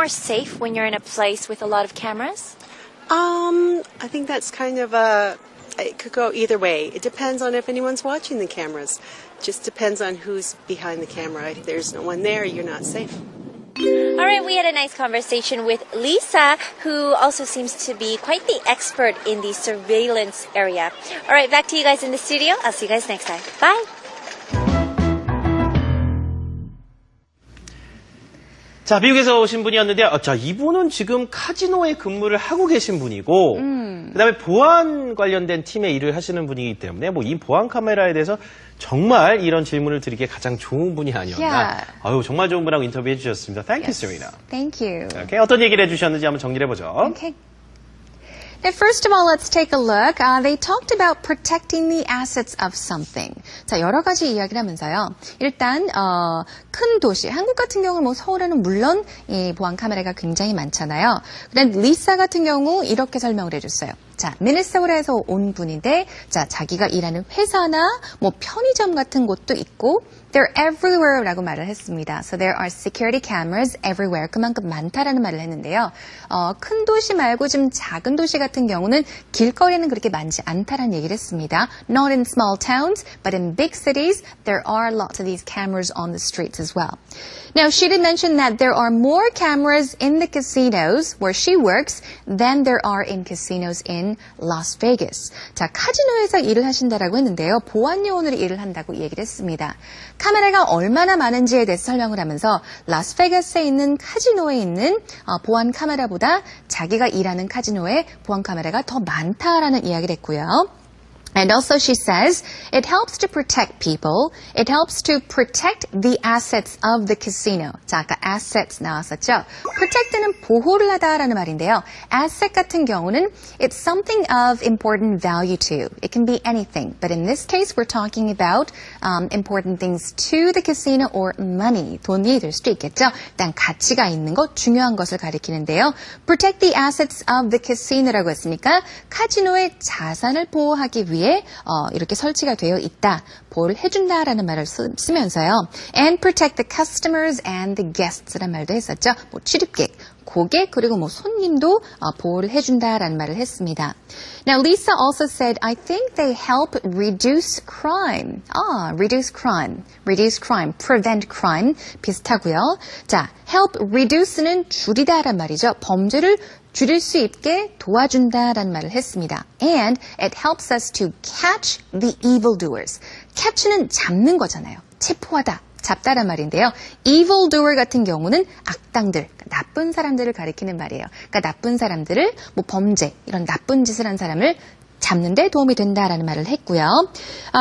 more safe when you're in a place with a lot of cameras? I think that's kind of it could go either way. It depends on if anyone's watching the cameras. Just depends on who's behind the camera. If there's no one there, you're not safe. All right, we had a nice conversation with Lisa, who also seems to be quite the expert in the surveillance area. All right, back to you guys in the studio. I'll see you guys next time. Bye. 자, 미국에서 오신 분이었는데요. 자, 이분은 지금 카지노에 근무를 하고 계신 분이고, 그다음에 보안 관련된 팀에 일을 하시는 분이기 때문에 뭐 이 보안 카메라에 대해서 정말 이런 질문을 드리기에 가장 좋은 분이 아니었나. Yeah. 아유, 정말 좋은 분하고 인터뷰해 주셨습니다. Thank you, Serena. Thank you. Okay, 어떤 얘기를 해주셨는지 한번 정리해 보죠. Okay. Now, first of all, let's take a look. They talked about protecting the assets of something. 자, 여러 가지 이야기를 하면서요. 일단 큰 도시, 한국 같은 경우는 뭐 서울에는 물론 이 보안 카메라가 굉장히 많잖아요. 그다음 리사 같은 경우 이렇게 설명을 해줬어요. 자, 미네소타에서 온 분인데, 자, 자기가 일하는 회사나 뭐 편의점 같은 곳도 있고, they're everywhere라고 말을 했습니다. So there are security cameras everywhere. 그만큼 많다라는 말을 했는데요. 큰 도시 말고 좀 작은 도시 같은 경우는 길거리는 그렇게 많지 않다라는 얘기를 했습니다. Not in small towns, but in big cities, there are lots of these cameras on the streets as well. Now, she did mention that there are more cameras in the casinos where she works than there are in casinos in Las Vegas. 자, 카지노에서 일을 하신다라고 했는데요. 보안 요원으로 일을 한다고 얘기를 했습니다. 카메라가 얼마나 많은지에 대해서 설명을 하면서 라스베가스에 있는 카지노에 있는 보안 카메라보다 자기가 일하는 카지노에 보안 카메라가 더 많다라는 이야기를 했고요. And also she says, it helps to protect people. It helps to protect the assets of the casino. 자, 아까 assets 나왔었죠? protect는 보호를 하다라는 말인데요. asset 같은 경우는 it's something of important value to. It can be anything. But in this case, we're talking about important things to the casino or money. 돈이 될 수도 있겠죠? 일단 가치가 있는 것, 중요한 것을 가리키는데요. protect the assets of the casino라고 했으니까 카지노의 자산을 보호하기 위해 이렇게 설치가 되어 있다. 보호를 해준다라는 말을 쓰면서요. And protect the customers and the guests라는 말도 했었죠. 뭐 출입객, 고객 그리고 뭐 손님도 보호를 해준다라는 말을 했습니다. Now Lisa also said, I think they help reduce crime. reduce crime, prevent crime 비슷하고요. 자, help reduce는 줄이다란 말이죠. 범죄를 줄일 수 있게 도와준다라는 말을 했습니다. And it helps us to catch the evildoers. catch는 잡는 거잖아요. 체포하다, 잡다란 말인데요. evildoer 같은 경우는 악당들, 나쁜 사람들을 가리키는 말이에요. 그러니까 나쁜 사람들을 뭐 범죄, 이런 나쁜 짓을 한 사람을 잡는 데 도움이 된다라는 말을 했고요.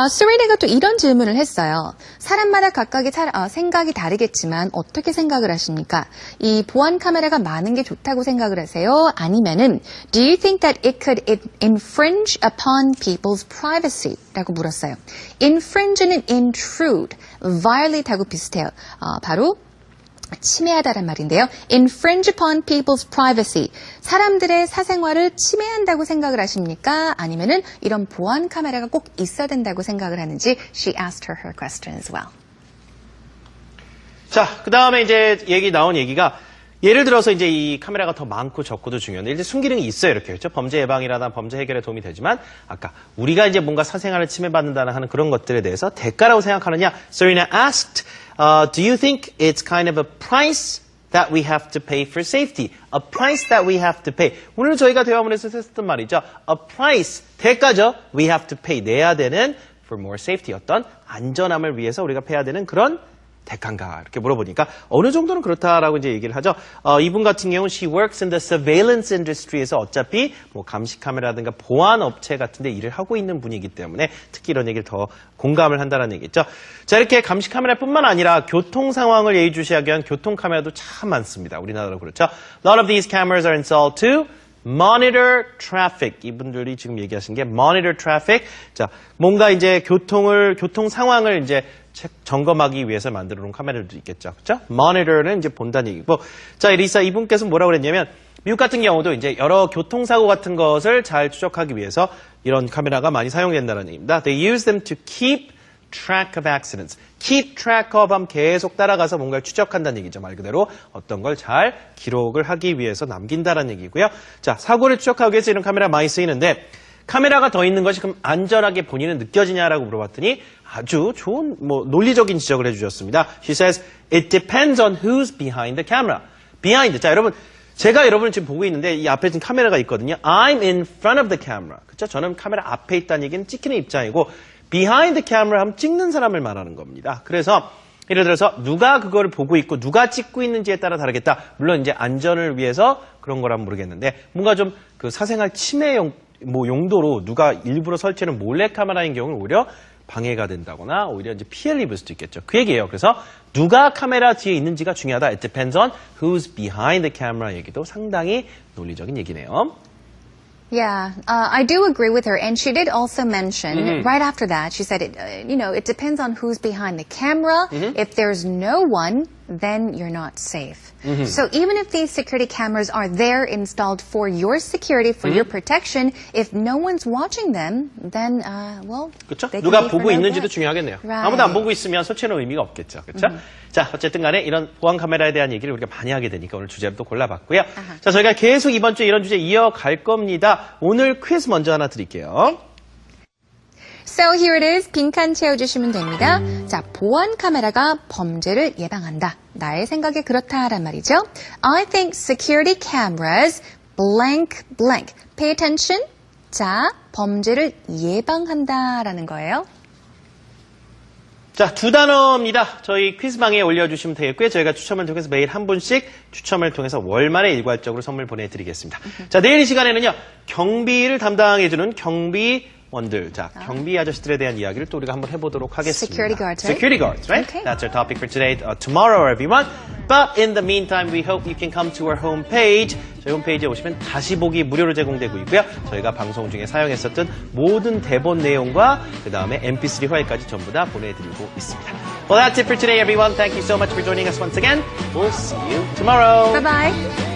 스리네가 또 이런 질문을 했어요. 사람마다 각각의 생각이 다르겠지만 어떻게 생각을 하십니까? 이 보안 카메라가 많은 게 좋다고 생각을 하세요? 아니면은 Do you think that it could infringe upon people's privacy? 라고 물었어요. infringe는 intrude, violate하고 비슷해요. 바로 침해하다란 말인데요. infringe upon people's privacy. 사람들의 사생활을 침해한다고 생각을 하십니까? 아니면은 이런 보안 카메라가 꼭 있어야 된다고 생각을 하는지 she asked her question as well. 자, 그 다음에 이제 나온 얘기가 예를 들어서 이제 이 카메라가 더 많고 적고도 중요한데 이제 순기능이 있어요. 이렇게 그렇죠? 범죄 예방이라나 범죄 해결에 도움이 되지만 아까 우리가 이제 뭔가 사생활을 침해받는다는 하는 그런 것들에 대해서 대가라고 생각하느냐? Serena asked, do you think it's kind of a price that we have to pay for safety? A price that we have to pay. 오늘 저희가 대화문에서 했었던 말이죠. A price, 대가죠. We have to pay, 내야 되는 for more safety, 어떤 안전함을 위해서 우리가 해야 되는 그런 대가인가 이렇게 물어보니까 어느 정도는 그렇다라고 이제 얘기를 하죠. 이분 같은 경우는 she works in the surveillance industry에서 어차피 뭐 감시 카메라든가 보안 업체 같은데 일을 하고 있는 분이기 때문에 특히 이런 얘기를 더 공감을 한다는 얘기죠. 자, 이렇게 감시 카메라뿐만 아니라 교통 상황을 예의주시하기 위한 교통 카메라도 참 많습니다. 우리나라로 그렇죠. A lot of these cameras are installed to monitor traffic. 이분들이 지금 얘기하신 게 monitor traffic. 자, 뭔가 이제 교통 상황을 이제 점검하기 위해서 만들어 놓은 카메라도 있겠죠. 그렇죠? monitor는 이제 본다는 얘기고. 자, 리사 이분께서 뭐라고 그랬냐면 미국 같은 경우도 이제 여러 교통사고 같은 것을 잘 추적하기 위해서 이런 카메라가 많이 사용된다는 얘기입니다. They use them to keep track of accidents. keep track of 하면 계속 따라가서 뭔가를 추적한다는 얘기죠. 말 그대로 어떤 걸 잘 기록을 하기 위해서 남긴다는 얘기고요. 자, 사고를 추적하기 위해서 이런 카메라 많이 쓰이는데 카메라가 더 있는 것이 그럼 안전하게 본인은 느껴지냐라고 물어봤더니 아주 좋은 논리적인 지적을 해주셨습니다. She says, it depends on who's behind the camera. behind. 자, 여러분. 제가 여러분을 지금 보고 있는데 이 앞에 지금 카메라가 있거든요. I'm in front of the camera. 그렇죠? 저는 카메라 앞에 있다는 얘기는 찍히는 입장이고 behind the camera 하면 찍는 사람을 말하는 겁니다. 그래서 예를 들어서 누가 그걸 보고 있고 누가 찍고 있는지에 따라 다르겠다. 물론 이제 안전을 위해서 그런 거라면 모르겠는데 뭔가 좀 그 사생활 침해 용도로 누가 일부러 설치하는 몰래 카메라인 경우는 오히려 방해가 된다거나 오히려 이제 피해를 입을 수도 있겠죠. 그 얘기예요. 그래서 누가 카메라 뒤에 있는지가 중요하다. It depends on who's behind the camera 얘기도 상당히 논리적인 얘기네요. Yeah, I do agree with her. And she did also mention, right after that, she said, it depends on who's behind the camera. If there's no one, then you're not safe. So even if these security cameras are there installed for your security, for your protection, if no one's watching them, then, 그렇죠? they can 누가 be for 보고 no 있는지도 good. 중요하겠네요. Right. 아무도 안 보고 있으면 설치는 의미가 없겠죠. 그렇죠? 자, 어쨌든 간에 이런 보안 카메라에 대한 얘기를 우리가 많이 하게 되니까 오늘 주제를 또 골라봤고요. 자, 저희가 계속 이번 주에 이런 주제 이어갈 겁니다. 오늘 퀴즈 먼저 하나 드릴게요. So here it is. 빈칸 채워주시면 됩니다. 자, 보안 카메라가 범죄를 예방한다. 나의 생각에 그렇다란 말이죠. I think security cameras blank blank. Pay attention. 자, 범죄를 예방한다라는 거예요. 자, 두 단어입니다. 저희 퀴즈방에 올려주시면 되겠고요. 저희가 추첨을 통해서 매일 한 분씩 추첨을 통해서 월말에 일괄적으로 선물 보내드리겠습니다. 자, 내일 이 시간에는요. 경비를 담당해주는 경비원들, 자, 경비 아저씨들에 대한 이야기를 또 우리가 한번 해보도록 하겠습니다. Security guards, right? Security guards, right? Okay. That's our topic for today. Tomorrow, everyone. But in the meantime, we hope you can come to our homepage. 저희 홈페이지에 오시면 다시 보기 무료로 제공되고 있고요. 저희가 방송 중에 사용했었던 모든 대본 내용과 그 다음에 MP3 파일까지 전부 다 보내드리고 있습니다. Well, that's it for today, everyone. Thank you so much for joining us once again. We'll see you tomorrow. Bye-bye.